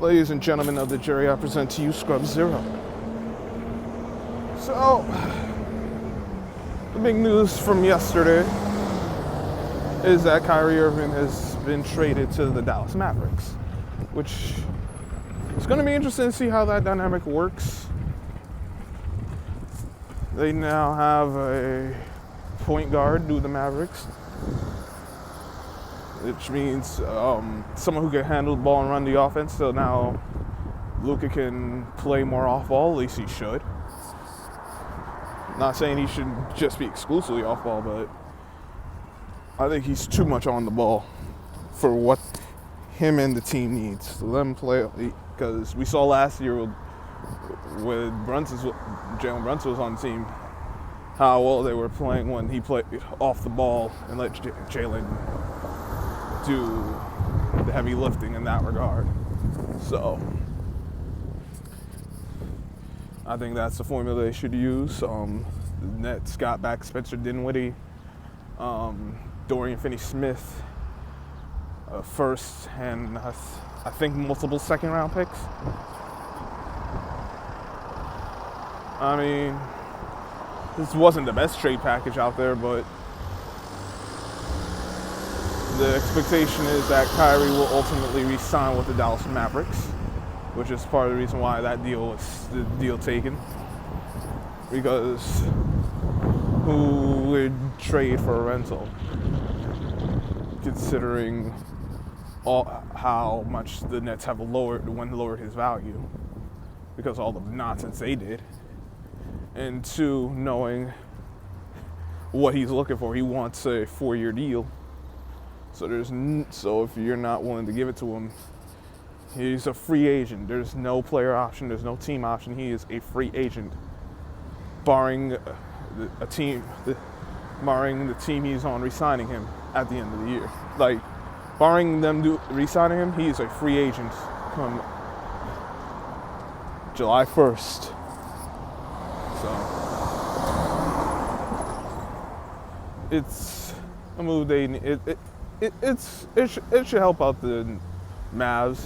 Ladies and gentlemen of the jury, I present to you Scrub Zero. So, the big news from yesterday is that Kyrie Irving has been traded to the Dallas Mavericks, which is going to be interesting to see how that dynamic works. They now have a point guard due to the Mavericks, which means someone who can handle the ball and run the offense. So now Luka can play more off ball, at least he should. Not saying he should just be exclusively off ball, but I think he's too much on the ball for what him and the team needs. So let him play, because we saw last year with Jalen Brunson was on the team, how well they were playing when he played off the ball and let Jalen do the heavy lifting in that regard. So I think that's the formula they should use. The Nets got back Spencer Dinwiddie, Dorian Finney-Smith, first, and I think multiple second-round picks. I mean, this wasn't the best trade package out there, but the expectation is that Kyrie will ultimately re-sign with the Dallas Mavericks, which is part of the reason why that deal was the deal taken. Because who would trade for a rental, considering how much the Nets have lowered his value because of all the nonsense they did, and two, knowing what he's looking for, he wants a 4-year deal. So if you're not willing to give it to him, he's a free agent. There's no player option. There's no team option. He is a free agent, barring the team he's on re-signing him at the end of the year. Like, barring them re-signing him, he is a free agent come July 1st. So it's a move they need. It should help out the Mavs.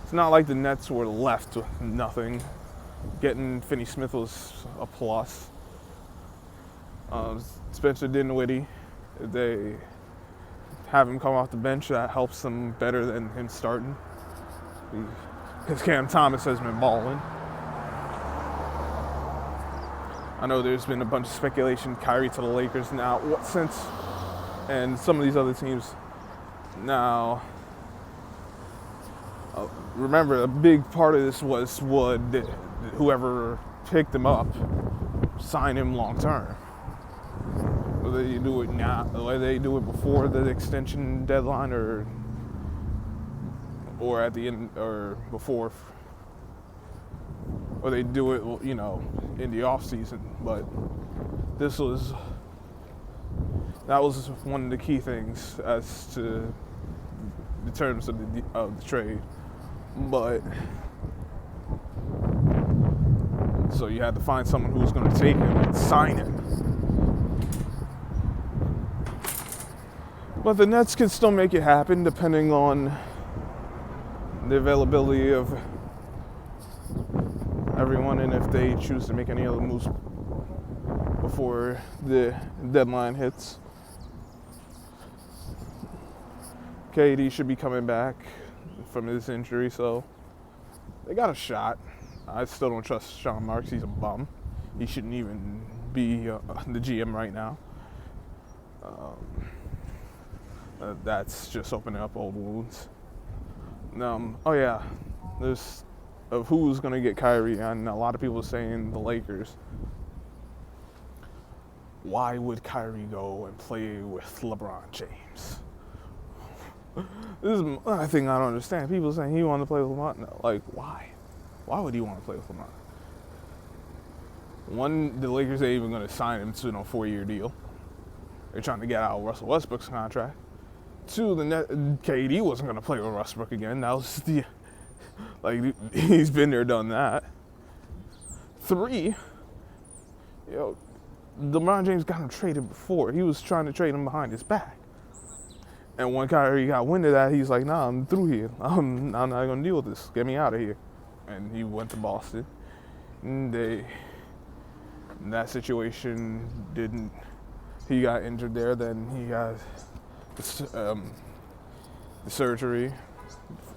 It's not like the Nets were left with nothing. Getting Finney-Smith was a plus. Spencer Dinwiddie, they have him come off the bench. That helps them better than him starting, because Cam Thomas has been balling. I know there's been a bunch of speculation, Kyrie to the Lakers now. What sense? And some of these other teams. Now, remember, a big part of this was would whoever picked him up sign him long term. Whether you do it now, whether they do it before the extension deadline or at the end or before, or they do it, in the off season. But that was one of the key things as to the terms of the trade. But so you had to find someone who was going to take him and sign him. But the Nets can still make it happen depending on the availability of everyone and if they choose to make any other moves before the deadline hits. KD should be coming back from his injury, so they got a shot. I still don't trust Sean Marks. He's a bum. He shouldn't even be the GM right now. That's just opening up old wounds. There's of who's going to get Kyrie, and a lot of people are saying the Lakers. Why would Kyrie go and play with LeBron James? This is a thing I don't understand. People saying he wanted to play with LeBron. No, like, why? Why would he want to play with LeBron? One, the Lakers ain't even going to sign him to a 4-year deal. They're trying to get out of Russell Westbrook's contract. Two, KD wasn't going to play with Westbrook again. That was he's been there, done that. Three, LeBron James got him traded before. He was trying to trade him behind his back. And when Kyrie got wind of that, he's like, "Nah, I'm through here. I'm not gonna deal with this. Get me out of here." And he went to Boston. And in that situation didn't. He got injured there. Then he got the surgery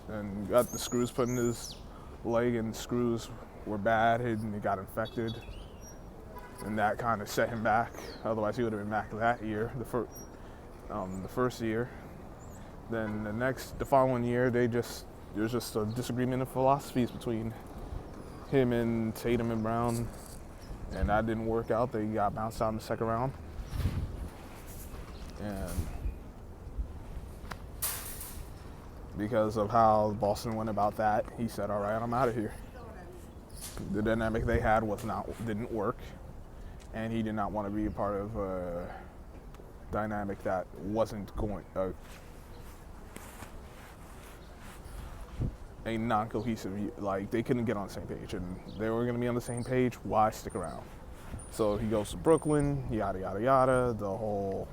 and got the screws put in his leg, and the screws were bad, and he got infected. And that kind of set him back. Otherwise, he would have been back that year, the first year. Then the following year, there's just a disagreement of philosophies between him and Tatum and Brown, and that didn't work out. They got bounced out in the second round, and because of how Boston went about that, he said, "All right, I'm out of here." The dynamic they had didn't work, and he did not want to be a part of a dynamic that wasn't going a non-cohesive, like they couldn't get on the same page, and they were going to be on the same page. Why stick around? So he goes to Brooklyn, yada yada yada. The whole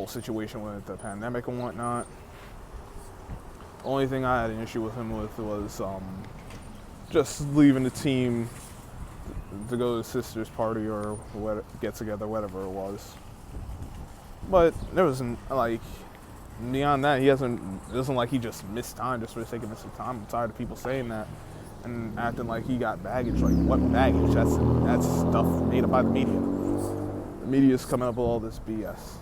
situation with the pandemic and whatnot. Only thing I had an issue with him with was just leaving the team to go to his sister's party or get together, whatever it was. But there wasn't beyond that, it isn't like he just missed time just for the sake of missing time. I'm tired of people saying that and acting like he got baggage. Like, what baggage? That's stuff made up by the media. The media's coming up with all this BS.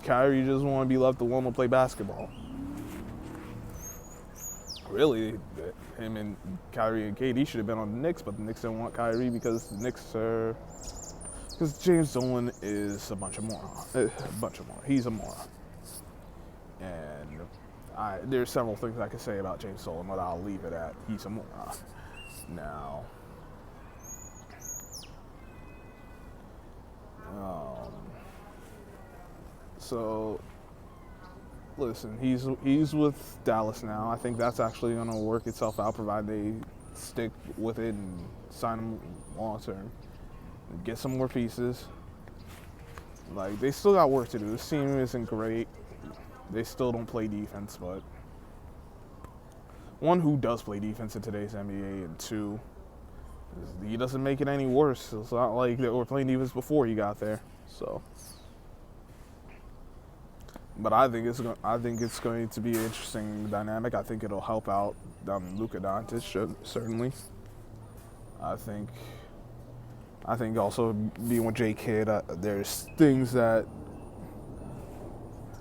Kyrie just want to be left alone to play basketball. Really, him and Kyrie and KD should have been on the Knicks, but the Knicks didn't want Kyrie because because James Dolan is a bunch of morons. He's a moron. And there's several things I could say about James Dolan, but I'll leave it at he's a moron. Now, so listen, he's with Dallas now. I think that's actually going to work itself out, provided they stick with it and sign him long term. Get some more pieces. Like, they still got work to do. This team isn't great. They still don't play defense, but one, who does play defense in today's NBA, and two, he doesn't make it any worse. It's not like they were playing defense before he got there. So, but I think it's going to be an interesting dynamic. I think it'll help out Luka Doncic, certainly. I think also being with J. Kidd, there's things that,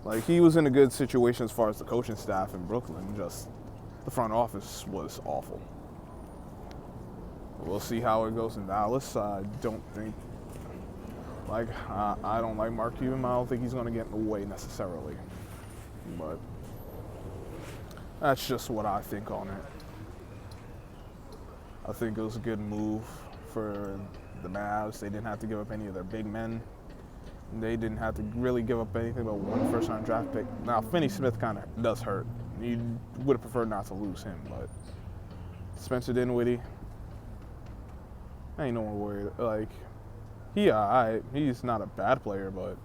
like, he was in a good situation as far as the coaching staff in Brooklyn. Just the front office was awful. We'll see how it goes in Dallas. I don't think, I don't like Mark Cuban. I don't think he's going to get in the way necessarily. But that's just what I think on it. I think it was a good move for the Mavs. They didn't have to give up any of their big men. They didn't have to really give up anything but one first-round draft pick. Now, Finney-Smith kind of does hurt. You would have preferred not to lose him, but Spencer Dinwiddie, ain't no one worried. He's not a bad player, but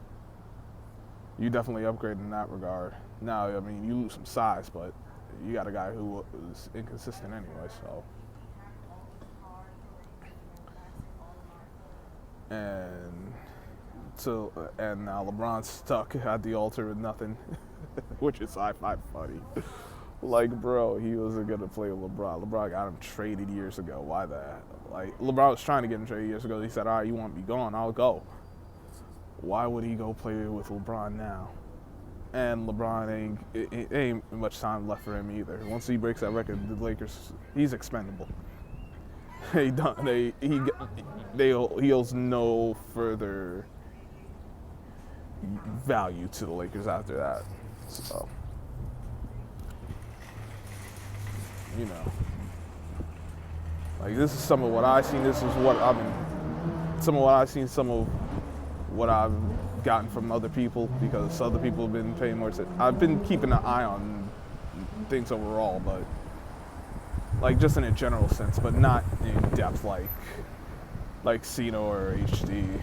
you definitely upgraded in that regard. Now, I mean, you lose some size, but you got a guy who is inconsistent anyway, so. And now LeBron's stuck at the altar with nothing, which is I find funny. Like, bro, he wasn't gonna play with LeBron. LeBron got him traded years ago. Why that? Like, LeBron was trying to get him traded years ago. He said, "All right, you want me gone? I'll go." Why would he go play with LeBron now? And LeBron ain't much time left for him either. Once he breaks that record, the Lakers, he's expendable. He holds no further value to the Lakers after that. So, you know, like, this is some of what I've seen. This is what some of what I've seen, some of what I've gotten from other people, because other people have been paying more attention. I've been keeping an eye on things overall, but like just in a general sense, but not in depth like Cino or HD.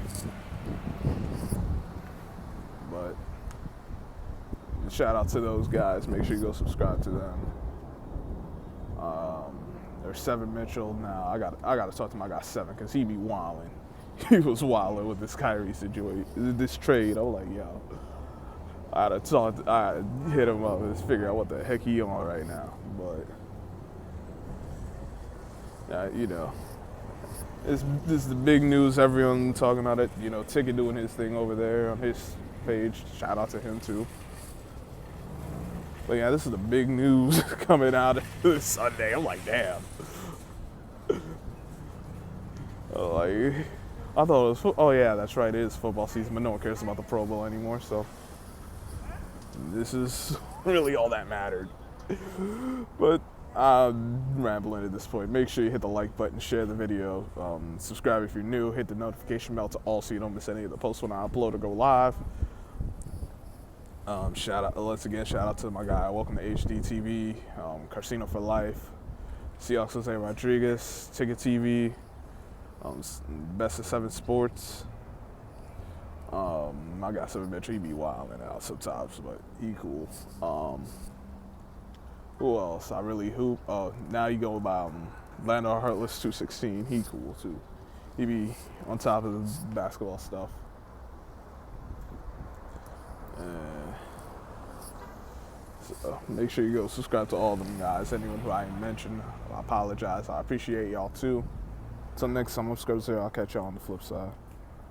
But shout out to those guys. Make sure you go subscribe to them. There's Seven Mitchell. Now I got to talk to my guy Seven because he be wilding. He was wilding with this Kyrie situation, this trade. I was like, yo, I hit him up and just figure out what the heck he on right now. But you know, this is the big news. Everyone talking about it. You know, Ticket doing his thing over there on his page. Shout out to him too. But yeah, this is the big news coming out this Sunday. I'm like, damn. Like, I thought it was, oh yeah, that's right, it is football season, but no one cares about the Pro Bowl anymore, so this is really all that mattered. But I'm rambling at this point. Make sure you hit the like button, share the video, subscribe if you're new, hit the notification bell to all so you don't miss any of the posts when I upload or go live. Shout out to my guy, welcome to HDTV, Casino for Life, Seahawks Jose Rodriguez, Ticket TV, Best of 7 Sports. My guy Seven Mitchell, he be wilding out sometimes, but he cool. Who else? I really hoop. Now you go by Lando Heartless 216. He cool too. He be on top of the basketball stuff. So make sure you go subscribe to all of them guys. Anyone who I ain't mentioned, I apologize. I appreciate y'all too. Till next time, I'm Scrubs here. I'll catch y'all on the flip side.